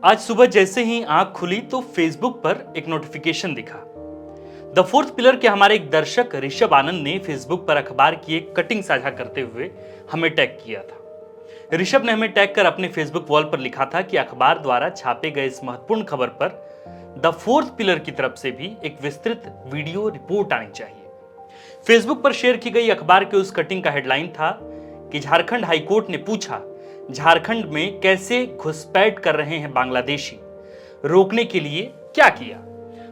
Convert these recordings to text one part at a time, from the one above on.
आज सुबह जैसे ही आंख खुली तो फेसबुक पर एक नोटिफिकेशन दिखा। द फोर्थ पिलर के हमारे एक दर्शक ऋषभ आनंद ने फेसबुक पर अखबार की एक कटिंग साझा करते हुए हमें टैग किया था। ऋषभ ने हमें टैग कर अपने फेसबुक वॉल पर लिखा था कि अखबार द्वारा छापे गए इस महत्वपूर्ण खबर पर द फोर्थ पिलर की तरफ से भी एक विस्तृत वीडियो रिपोर्ट आनी चाहिए। फेसबुक पर शेयर की गई अखबार के उस कटिंग का हेडलाइन था कि झारखंड हाईकोर्ट ने पूछा, झारखंड में कैसे घुसपैठ कर रहे हैं बांग्लादेशी, रोकने के लिए क्या किया।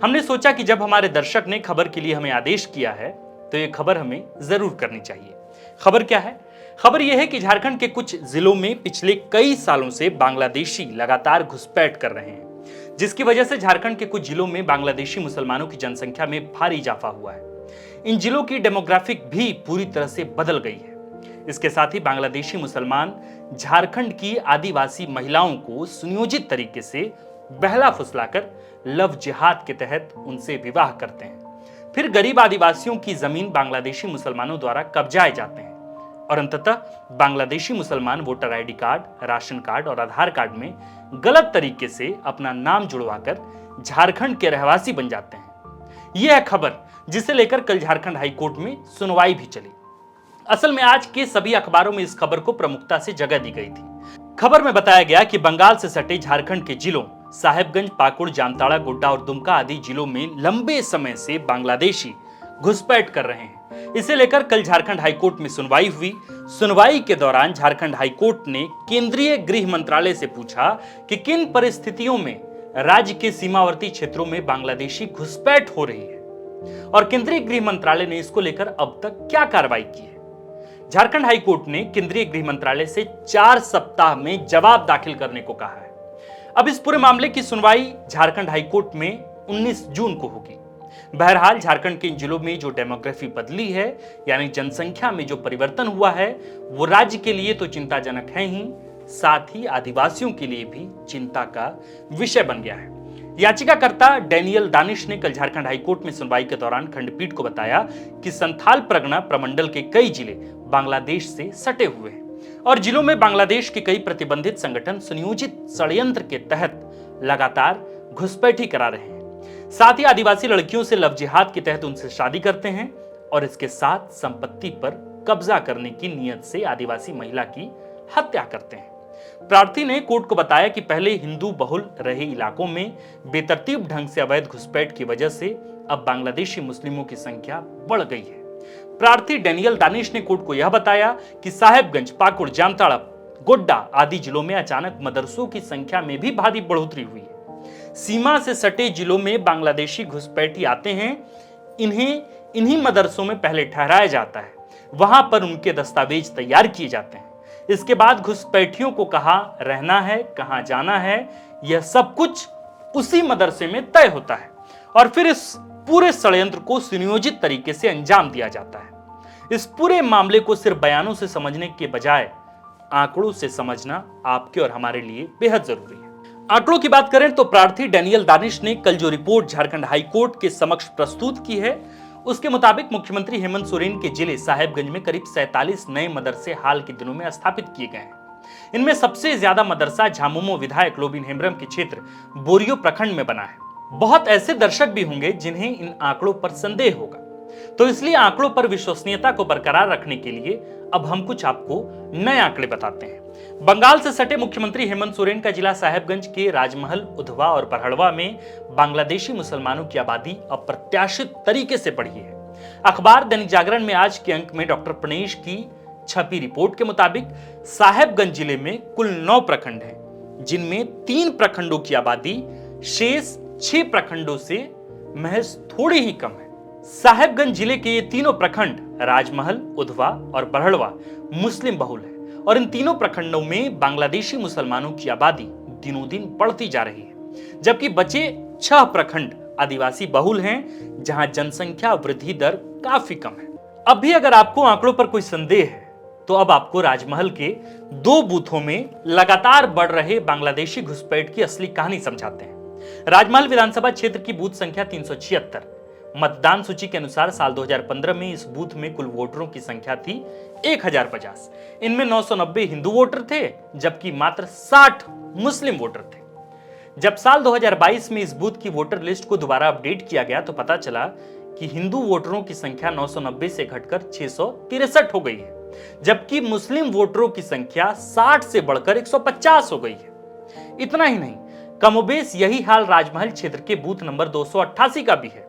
हमने सोचा कि जब हमारे दर्शक ने खबर के लिए हमें आदेश किया है तो यह खबर हमें जरूर करनी चाहिए। खबर क्या है? खबर यह है कि झारखंड के कुछ जिलों में पिछले कई सालों से बांग्लादेशी लगातार घुसपैठ कर रहे हैं, जिसकी वजह से झारखंड के कुछ जिलों में बांग्लादेशी मुसलमानों की जनसंख्या में भारी इजाफा हुआ है। इन जिलों की डेमोग्राफिक भी पूरी तरह से बदल गई है। इसके साथ ही बांग्लादेशी मुसलमान झारखंड की आदिवासी महिलाओं को सुनियोजित तरीके से बहला फुसलाकर लव जिहाद के तहत उनसे विवाह करते हैं। फिर गरीब आदिवासियों की जमीन बांग्लादेशी मुसलमानों द्वारा कब्जाए जाते हैं और अंततः बांग्लादेशी मुसलमान voter ID card, ration card और आधार कार्ड में गलत तरीके से अपना नाम जुड़वाकर झारखंड के रहवासी बन जाते हैं। यह है खबर जिसे लेकर कल झारखंड हाईकोर्ट में सुनवाई भी चली। असल में आज के सभी अखबारों में इस खबर को प्रमुखता से जगह दी गई थी। खबर में बताया गया कि बंगाल से सटे झारखंड के जिलों साहेबगंज, पाकुड़, जामताड़ा, गोड्डा और दुमका आदि जिलों में लंबे समय से बांग्लादेशी घुसपैठ कर रहे हैं। इसे लेकर कल झारखंड हाईकोर्ट में सुनवाई हुई। सुनवाई के दौरान झारखंड हाईकोर्ट ने केंद्रीय गृह मंत्रालय से पूछा कि किन परिस्थितियों में राज्य के सीमावर्ती क्षेत्रों में बांग्लादेशी घुसपैठ हो रही है और केंद्रीय गृह मंत्रालय ने इसको लेकर अब तक क्या कार्रवाई की है। झारखंड हाईकोर्ट ने केंद्रीय गृह मंत्रालय से 4 सप्ताह में जवाब दाखिल करने को कहा है। अब इस पूरे मामले की सुनवाई झारखंड हाईकोर्ट में 19 जून को होगी। बहरहाल झारखंड के इन जिलों में जो डेमोग्राफी बदली है, यानी जनसंख्या में जो परिवर्तन हुआ है, वो राज्य के लिए तो चिंताजनक है ही, साथ ही आदिवासियों के लिए भी चिंता का विषय बन गया है। याचिकाकर्ता डैनियल दानिश ने कल झारखंड हाईकोर्ट में सुनवाई के दौरान खंडपीठ को बताया कि संथाल परगना प्रमंडल के कई जिले बांग्लादेश से सटे हुए हैं और जिलों में बांग्लादेश के कई प्रतिबंधित संगठन सुनियोजित षड्यंत्र के तहत लगातार घुसपैठी करा रहे हैं। साथ ही आदिवासी लड़कियों से लव जिहाद के तहत उनसे शादी करते हैं और इसके साथ संपत्ति पर कब्जा करने की नीयत से आदिवासी महिला की हत्या करते हैं। प्रार्थी ने कोर्ट को बताया कि पहले हिंदू बहुल रहे इलाकों में बेतरतीब ढंग से अवैध घुसपैठ की वजह से अब बांग्लादेशी मुस्लिमों की संख्या बढ़ गई है। प्रार्थी डैनियल दानिश ने कोर्ट को यह बताया कि साहेबगंज, पाकुड़, जामताड़ा, गोड्डा आदि जिलों में अचानक मदरसों की संख्या में भी भारी बढ़ोतरी हुई है। सीमा से सटे जिलों में बांग्लादेशी घुसपैठी आते हैं, इन्हीं मदरसों में पहले ठहराया जाता है, वहां पर उनके दस्तावेज तैयार किए जाते हैं। इसके बाद घुसपैठियों को कहां रहना है, कहां जाना है, यह सब कुछ उसी मदरसे में तय होता है और फिर इस पूरे षड्यंत्र को सुनियोजित तरीके से अंजाम दिया जाता है। इस पूरे मामले को सिर्फ बयानों से समझने के बजाय आंकड़ों से समझना आपके और हमारे लिए बेहद जरूरी है। आंकड़ों की बात करें तो प्रार्थी डैनियल दानिश ने कल जो रिपोर्ट झारखंड हाईकोर्ट के समक्ष प्रस्तुत की है, उसके मुताबिक मुख्यमंत्री हेमंत सोरेन के जिले साहेबगंज में करीब 47 नए मदरसे हाल के दिनों में स्थापित किए गए हैं। इनमें सबसे ज्यादा मदरसा झामुमो विधायक लोबिन हेम्ब्रम के क्षेत्र बोरियो प्रखंड में बना है। बहुत ऐसे दर्शक भी होंगे जिन्हें इन आंकड़ों पर संदेह होगा, तो इसलिए आंकड़ों पर विश्वसनीयता को बरकरार रखने के लिए अब हम कुछ आपको नए आंकड़े बताते हैं। बंगाल से सटे मुख्यमंत्री हेमंत सोरेन का जिला साहेबगंज के राजमहल, उधवा और बरहड़वा में बांग्लादेशी मुसलमानों की आबादी अप्रत्याशित तरीके से बढ़ी है। अखबार दैनिक जागरण में आज के अंक में डॉक्टर प्रणेश की छपी रिपोर्ट के मुताबिक साहेबगंज जिले में कुल 9 प्रखंड हैं, जिनमें 3 प्रखंडों की आबादी शेष 6 प्रखंडों से महज थोड़ी ही कम है। साहेबगंज जिले के ये तीनों प्रखंड राजमहल, उधवा और बरहड़वा मुस्लिम बहुल है और इन तीनों प्रखंडों में बांग्लादेशी मुसलमानों की आबादी दिनों दिन बढ़ती जा रही है, जबकि बचे 6 प्रखंड आदिवासी बहुल हैं, जहां जनसंख्या वृद्धि दर काफी कम है। अब भी अगर आपको आंकड़ों पर कोई संदेह है तो अब आपको राजमहल के 2 बूथों में लगातार बढ़ रहे बांग्लादेशी घुसपैठ की असली कहानी समझाते हैं। राजमहल विधानसभा क्षेत्र की बूथ संख्या 376। मतदान सूची के अनुसार साल 2015 में इस बूथ में कुल वोटरों की संख्या थी 1050। इनमें 990 हिंदू वोटर थे, जबकि मात्र 60 मुस्लिम वोटर थे। जब साल 2022 में इस बूथ की वोटर लिस्ट को दोबारा अपडेट किया गया तो पता चला कि हिंदू वोटरों की संख्या 990 से घटकर 663 हो गई है, जबकि मुस्लिम वोटरों की संख्या 60 से बढ़कर 150 हो गई है। इतना ही नहीं, कमोबेश यही हाल राजमहल क्षेत्र के बूथ नंबर 288 का भी है।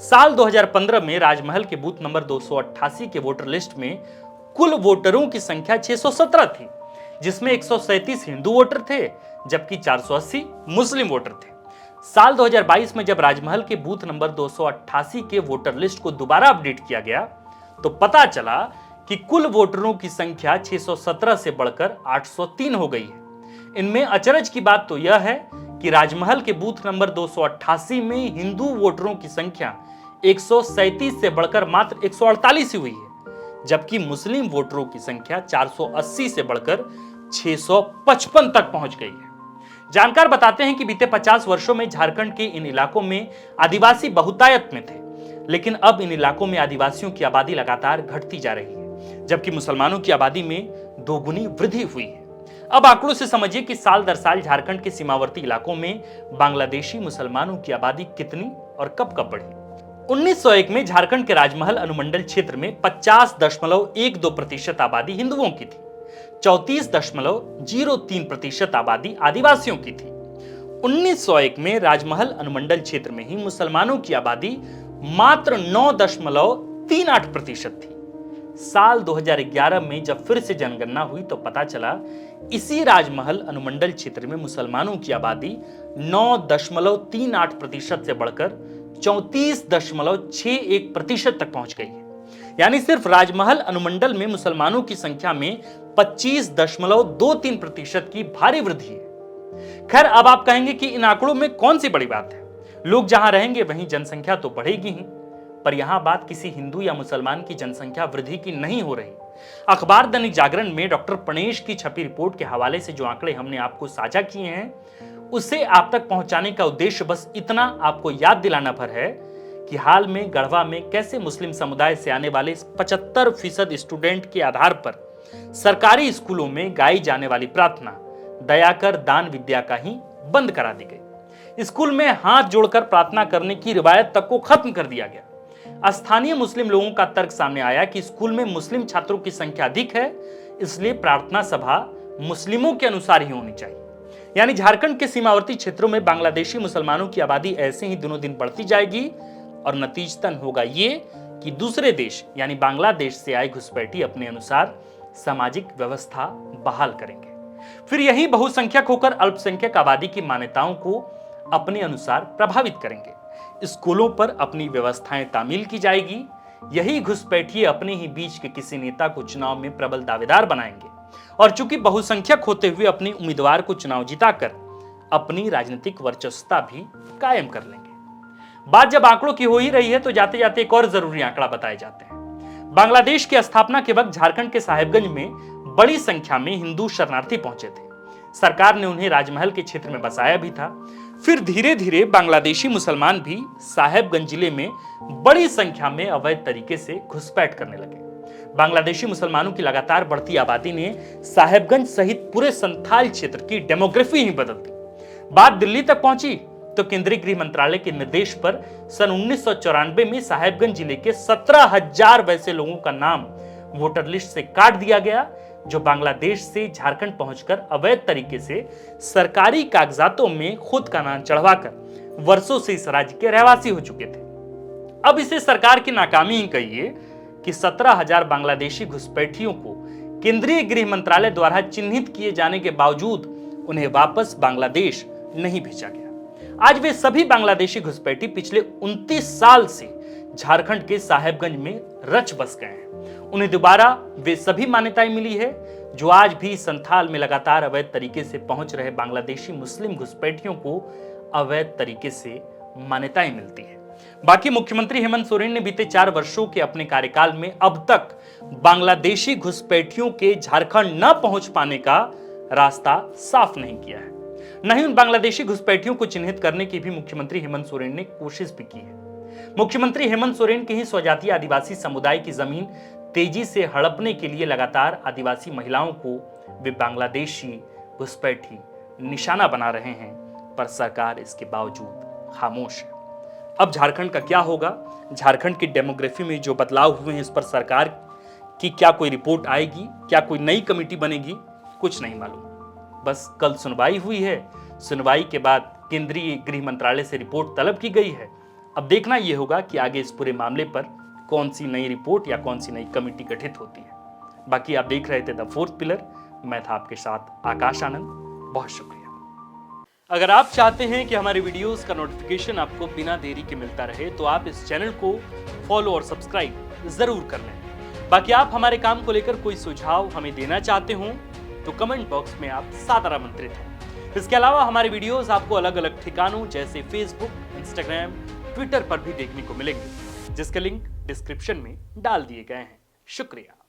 साल 2015 में राजमहल के बूथ नंबर 288 के वोटर लिस्ट में कुल वोटरों की संख्या 617 थी, जिसमें 137 हिंदू वोटर थे जबकि 480 मुस्लिम वोटर थे। साल 2022 में जब राजमहल के बूथ नंबर 288 के वोटर लिस्ट को दोबारा अपडेट किया गया तो पता चला कि कुल वोटरों की संख्या 617 से बढ़कर 803 हो गई है। इनमें अचरज की बात तो यह है कि राजमहल के बूथ नंबर 288 में हिंदू वोटरों की संख्या 137 से बढ़कर मात्र 148 ही हुई है, जबकि मुस्लिम वोटरों की संख्या 480 से बढ़कर 655 तक पहुंच गई है। जानकार बताते हैं कि बीते 50 वर्षों में झारखंड के इन इलाकों में आदिवासी बहुतायत में थे, लेकिन अब इन इलाकों में आदिवासियों की आबादी लगातार घटती जा रही है, जबकि मुसलमानों की आबादी में दोगुनी वृद्धि हुई है। अब आंकड़ों से समझिए कि साल दर साल झारखंड के सीमावर्ती इलाकों में बांग्लादेशी मुसलमानों की आबादी कितनी और कब कब बढ़ी। 1901 में झारखंड के राजमहल अनुमंडल क्षेत्र में 50.12% आबादी हिंदुओं की थी, 34.03% आबादी आदिवासियों की थी। 1901 में राजमहल अनुमंडल क्षेत्र में ही मुसलमानों की आबादी मात्र 9.38% थी। साल 2011 में जब फिर से जनगणना हुई तो पता चला इसी राजमहल अनुमंडल क्षेत्र में मुसलमानों की आबादी 9.38% से बढ़कर 34.61% तक पहुंच गई है। यानी सिर्फ राजमहल अनुमंडल में मुसलमानों की संख्या में 25.23% की भारी वृद्धि है। खैर, अब आप कहेंगे कि इन आंकड़ों में कौन सी बड़ी बात है, लोग जहां रहेंगे वहीं जनसंख्या तो बढ़ेगी ही। पर यहां बात किसी हिंदू या मुसलमान की जनसंख्या वृद्धि की नहीं हो रही। अखबार दैनिक जागरण में डॉक्टर प्रणेश की छपी रिपोर्ट के हवाले से जो आंकड़े हमने आपको साझा किए हैं उसे आप तक पहुंचाने का उद्देश्य बस इतना आपको याद दिलाना भर है कि हाल में गढ़वा में कैसे मुस्लिम समुदाय से आने वाले 75% स्टूडेंट के आधार पर सरकारी स्कूलों में गाई जाने वाली प्रार्थना दया कर दान विद्या का ही बंद करा दी गई। स्कूल में हाथ जोड़कर प्रार्थना करने की रिवायत तक को खत्म कर दिया गया। स्थानीय मुस्लिम लोगों का तर्क सामने आया कि स्कूल में मुस्लिम छात्रों की संख्या अधिक है, इसलिए प्रार्थना सभा मुस्लिमों के अनुसार ही होनी चाहिए। यानी झारखंड के सीमावर्ती क्षेत्रों में बांग्लादेशी मुसलमानों की आबादी ऐसे ही दिनों दिन बढ़ती जाएगी और नतीजतन होगा ये कि दूसरे देश यानी बांग्लादेश से आए घुसपैठी अपने अनुसार सामाजिक व्यवस्था बहाल करेंगे। फिर यही बहुसंख्यक होकर अल्पसंख्यक आबादी की मान्यताओं को अपने अनुसार प्रभावित करेंगे। स्कूलों पर अपनी व्यवस्थाएं तामील की जाएगी। यही घुसपैठिए अपने ही बीच के किसी नेता को चुनाव में प्रबल दावेदार बनाएंगे और चूंकि बहुसंख्यक होते हुए अपने उम्मीदवार को चुनाव जिताकर अपनी राजनीतिक वर्चस्वता भी कायम कर लेंगे। बात जब आंकड़ों की हो ही रही है तो जाते जाते एक और जरूरी आंकड़ा बताए जाते हैं। बांग्लादेश की स्थापना के वक्त झारखंड के साहेबगंज में बड़ी संख्या में हिंदू शरणार्थी पहुंचे थे। सरकार ने उन्हें राजमहल के क्षेत्र में बसाया भी था। फिर धीरे धीरे बांग्लादेशी मुसलमान भी साहेबगंज जिले में बड़ी संख्या में अवैध तरीके से घुसपैठ करने लगे। बांग्लादेशी मुसलमानों की लगातार बढ़ती आबादी ने साहेबगंज सहित पूरे संथाल क्षेत्र की डेमोग्राफी ही बदल दी। बात दिल्ली तक पहुंची तो केंद्रीय गृह मंत्रालय के निर्देश पर सन 1994 में साहेबगंज जिले के 17,000 वैसे लोगों का नाम वोटर लिस्ट से काट दिया गया जो बांग्लादेश से झारखंड पहुंचकर अवैध तरीके से सरकारी कागजातों में खुद का नाम चढ़वाकर वर्षों से इस राज्य के रहवासी हो चुके थे। अब इसे सरकार की नाकामी ही कहिए कि 17,000 बांग्लादेशी घुसपैठियों को केंद्रीय गृह मंत्रालय द्वारा चिन्हित किए जाने के बावजूद उन्हें वापस बांग्लादेश नहीं भेजा गया। आज वे सभी बांग्लादेशी घुसपैठी पिछले 29 साल से झारखंड के साहेबगंज में रच बस गए हैं। उन्हें दोबारा वे सभी मान्यताएं मिली है जो आज भी संथाल में लगातार अवैध तरीके से पहुंच रहे बांग्लादेशी मुस्लिम घुसपैठियों को अवैध तरीके से मान्यताएं मिलती है। बाकी मुख्यमंत्री हेमंत सोरेन ने बीते 4 वर्षों के अपने कार्यकाल में अब तक बांग्लादेशी घुसपैठियों के झारखंड न पहुंच पाने का रास्ता साफ नहीं किया है। न ही उन बांग्लादेशी घुसपैठियों को चिन्हित करने की भी मुख्यमंत्री हेमंत सोरेन ने कोशिश भी की है। मुख्यमंत्री हेमंत सोरेन के ही स्वजातीय आदिवासी समुदाय की जमीन तेजी से हड़पने के लिए लगातार आदिवासी महिलाओं को वे बांग्लादेशी घुसपैठी निशाना बना रहे हैं पर सरकार इसके बावजूद खामोश है। अब झारखंड का क्या होगा? झारखंड की डेमोग्राफी में जो बदलाव हुए हैं इस पर सरकार की क्या कोई रिपोर्ट आएगी? क्या कोई नई कमेटी बनेगी? कुछ नहीं मालूम। बस कल सुनवाई हुई है, सुनवाई के बाद केंद्रीय गृह मंत्रालय से रिपोर्ट तलब की गई है। अब देखना यह होगा कि आगे इस पूरे मामले पर कौन सी नई रिपोर्ट या कौन सी नई कमेटी गठित होती है। बाकी आप देख रहे थे द फोर्थ पिलर, मैं था आपके साथ आकाश आनंद। बहुत शुक्रिया। अगर आप चाहते हैं कि हमारे वीडियोस का नोटिफिकेशन आपको बिना देरी के मिलता रहे तो आप इस चैनल को फॉलो और सब्सक्राइब जरूर कर लें। बाकी आप हमारे काम को लेकर कोई सुझाव हमें देना चाहते हो तो कमेंट बॉक्स में आप सादर आमंत्रित हैं। इसके अलावा हमारे वीडियोस आपको अलग अलग ठिकानों जैसे फेसबुक, इंस्टाग्राम, ट्विटर पर भी देखने को मिलेंगे, जिसके लिंक डिस्क्रिप्शन में डाल दिए गए हैं। शुक्रिया।